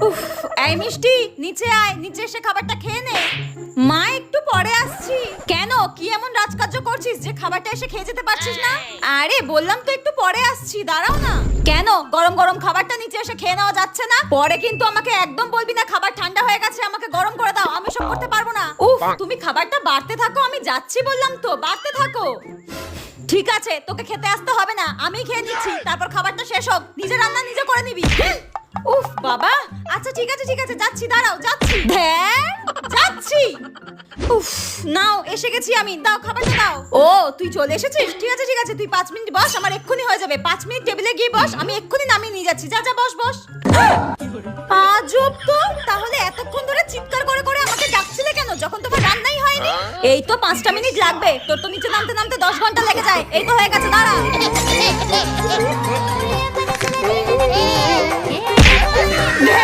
উফ, এই মিষ্টি নিচে আয়, নিচে এসে খাবারটা খেয়ে নে। মা একটু পরে আসছি। কেন, কি এমন রাজকার্য করছিস যে খাবারটা এসে খেয়ে যেতে পারছিস না? আরে বললাম তো একটু পরে আসছি, দাঁড়াও না। কেন গরম গরম খাবারটা নিচে এসে খেয়ে নেওয়া যাচ্ছে না? পরে কিন্তু আমাকে একদম বলবি না খাবার ঠান্ডা হয়ে গেছে, আমাকে গরম করে দাও, আমি সব করতে পারবো না। উফ, তুমি খাবারটা বাড়তে থাকো, আমি যাচ্ছি বললাম তো, বাড়তে থাকো। ঠিক আছে, তোকে খেতে আসতে হবে না, আমি খেয়ে নিচ্ছি, তারপর খাবারটা শেষ হোক, নিজে রান্না নিজে করে নিবি। উফ বাবা, আচ্ছা ঠিক আছে ঠিক আছে, যাচ্ছি, দাঁড়াও, যাচ্ছি, যাচ্ছি। উফ, নাও এসে গেছি আমি, দাও খাবারটা দাও। ও তুই চলে এসেছিস, ঠিক আছে ঠিক আছে, তুই 5 মিনিট বস, আমার এক্ষুনি হয়ে যাবে। 5 মিনিট টেবিলে গিয়ে বস, আমি এক্ষুনি নামিয়ে নিয়ে যাচ্ছি। যা যা বস বস। আজব তো, তাহলে এতক্ষণ ধরে চিৎকার করে করে আমাকে ডাকছিলে কেন যখন তোমার রান্নাই হয়নি? এই তো 5টা মিনিট লাগবে, তোর তো নিচে নামতে নামতে 10 ঘন্টা লেগে যায়। এই তো হয়ে গেছে, দাঁড়া।